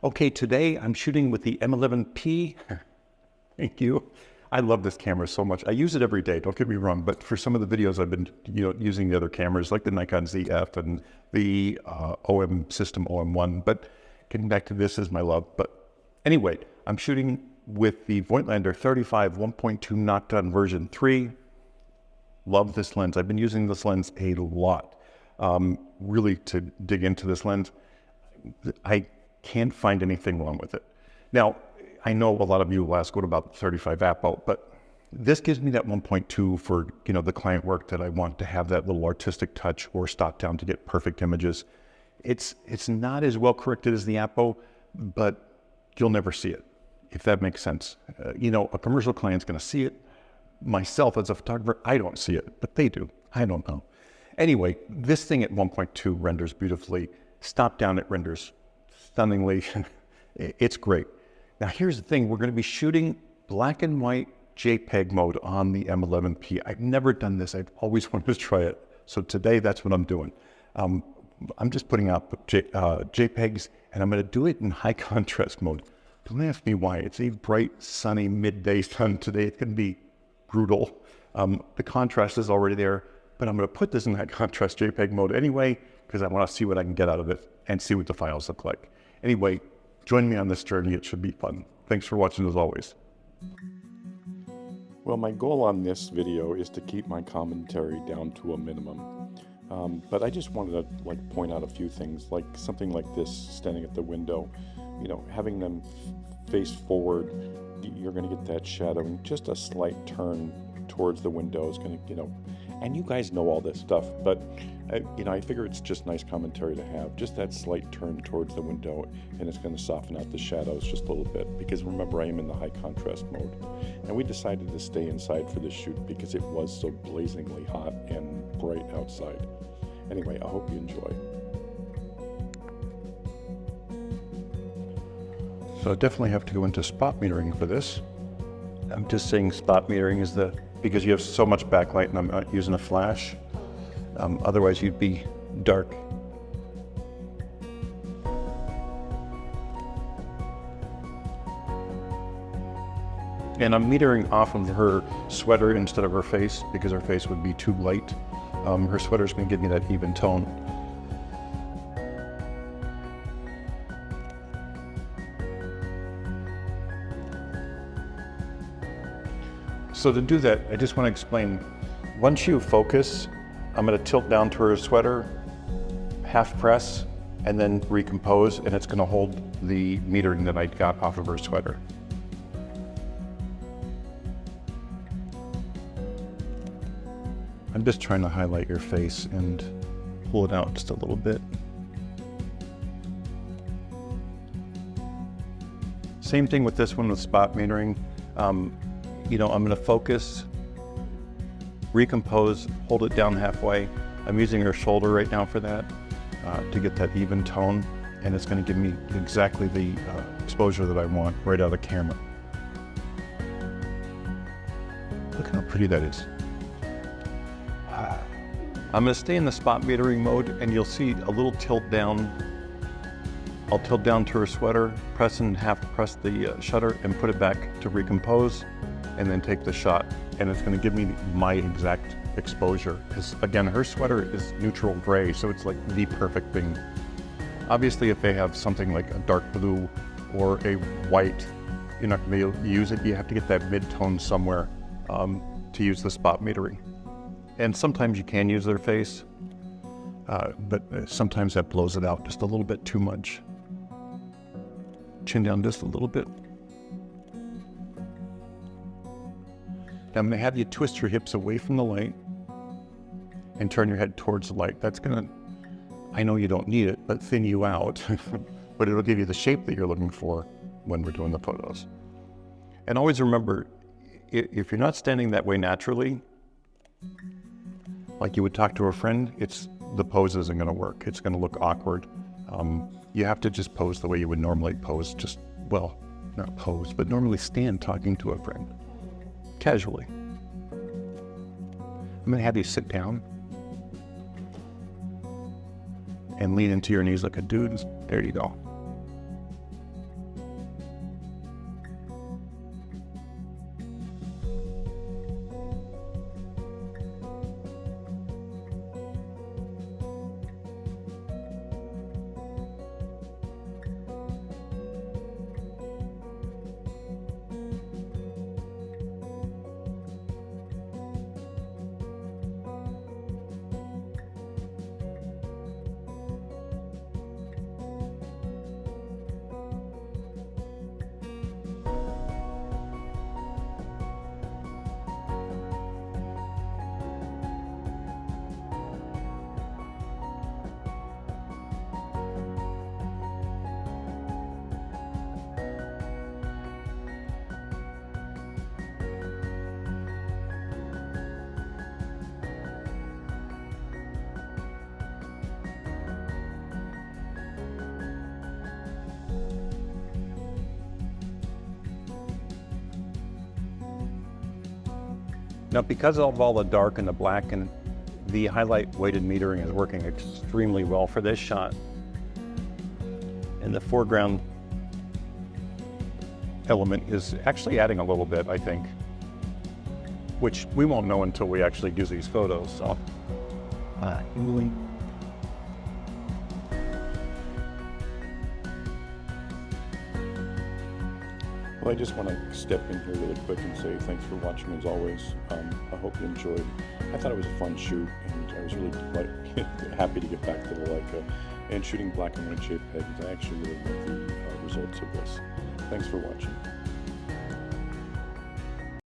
Okay, today I'm shooting with the M11-P. Thank you. I love this camera so much. I use it every day, don't get me wrong, but for some of the videos I've been using the other cameras like the Nikon ZF and the OM system OM1, but getting back to this is my love. But anyway, I'm shooting with the Voigtlander 35 1.2 Nokton version 3. Love this lens. I've been using this lens a lot, really to dig into this lens. I can't find anything wrong with it. Now, I know a lot of you will ask, what about the 35 Apo? But this gives me that 1.2 for the client work that I want to have that little artistic touch or stop down to get perfect images. It's not as well corrected as the Apo, but you'll never see it, if that makes sense. A commercial client's going to see it. Myself as a photographer, I don't see it, but they do. I don't know. Anyway, this thing at 1.2 renders beautifully. Stop down, it renders stunningly. It's great. Now here's the thing, we're going to be shooting black and white JPEG mode on the M11-P. I've never done this. I've always wanted to try it. So today that's what I'm doing. I'm just putting out JPEGs, and I'm going to do it in high contrast mode. Don't ask me why. It's a bright, sunny, midday sun today. It's going to be brutal. The contrast is already there, but I'm going to put this in high contrast JPEG mode anyway, because I want to see what I can get out of it and see what the files look like. Anyway, join me on this journey. It should be fun. Thanks for watching as always. Well, my goal on this video is to keep my commentary down to a minimum. But I just wanted to point out a few things, like something like this, standing at the window, having them face forward, you're going to get that shadow, and just a slight turn towards the window is going to, and you guys know all this stuff, but I figure it's just nice commentary to have, just that slight turn towards the window, and it's going to soften out the shadows just a little bit, because remember, I am in the high contrast mode. And we decided to stay inside for this shoot because it was so blazingly hot and bright outside. Anyway, I hope you enjoy. So I definitely have to go into spot metering for this. I'm just saying spot metering is because you have so much backlight and I'm not using a flash. Otherwise you'd be dark. And I'm metering off of her sweater instead of her face because her face would be too light. Her sweater's going to give me that even tone. So to do that, I just want to explain, once you focus, I'm going to tilt down to her sweater, half press, and then recompose, and it's going to hold the metering that I got off of her sweater. I'm just trying to highlight your face and pull it out just a little bit. Same thing with this one with spot metering. I'm going to focus, recompose, hold it down halfway. I'm using her shoulder right now for that, to get that even tone, and it's going to give me exactly the exposure that I want right out of the camera. Look how pretty that is. I'm going to stay in the spot metering mode, and you'll see a little tilt down. I'll tilt down to her sweater, press and half press the shutter and put it back to recompose, and then take the shot, and it's going to give me my exact exposure. Because again, her sweater is neutral gray, so it's like the perfect thing. Obviously, if they have something like a dark blue or a white, you're not going to be able to use it. You have to get that mid-tone somewhere to use the spot metering. And sometimes you can use their face, but sometimes that blows it out just a little bit too much. Chin down just a little bit. Now I'm going to have you twist your hips away from the light and turn your head towards the light. That's going to, I know you don't need it, but thin you out, but it'll give you the shape that you're looking for when we're doing the photos. And always remember, if you're not standing that way naturally, like you would talk to a friend, the pose isn't going to work. It's going to look awkward. You have to just pose the way you would normally pose, not pose, but normally stand talking to a friend. Casually. I'm going to have you sit down and lean into your knees like a dude. There you go. Now, because of all the dark and the black, and the highlight weighted metering is working extremely well for this shot. And the foreground element is actually adding a little bit, I think, which we won't know until we actually do these photos. So, Well, I just want to step in here really quick and say thanks for watching as always. I hope you enjoyed. I thought it was a fun shoot, and I was really happy to get back to the Leica and shooting black and white JPEGs. I actually really love the results of this. Thanks for watching.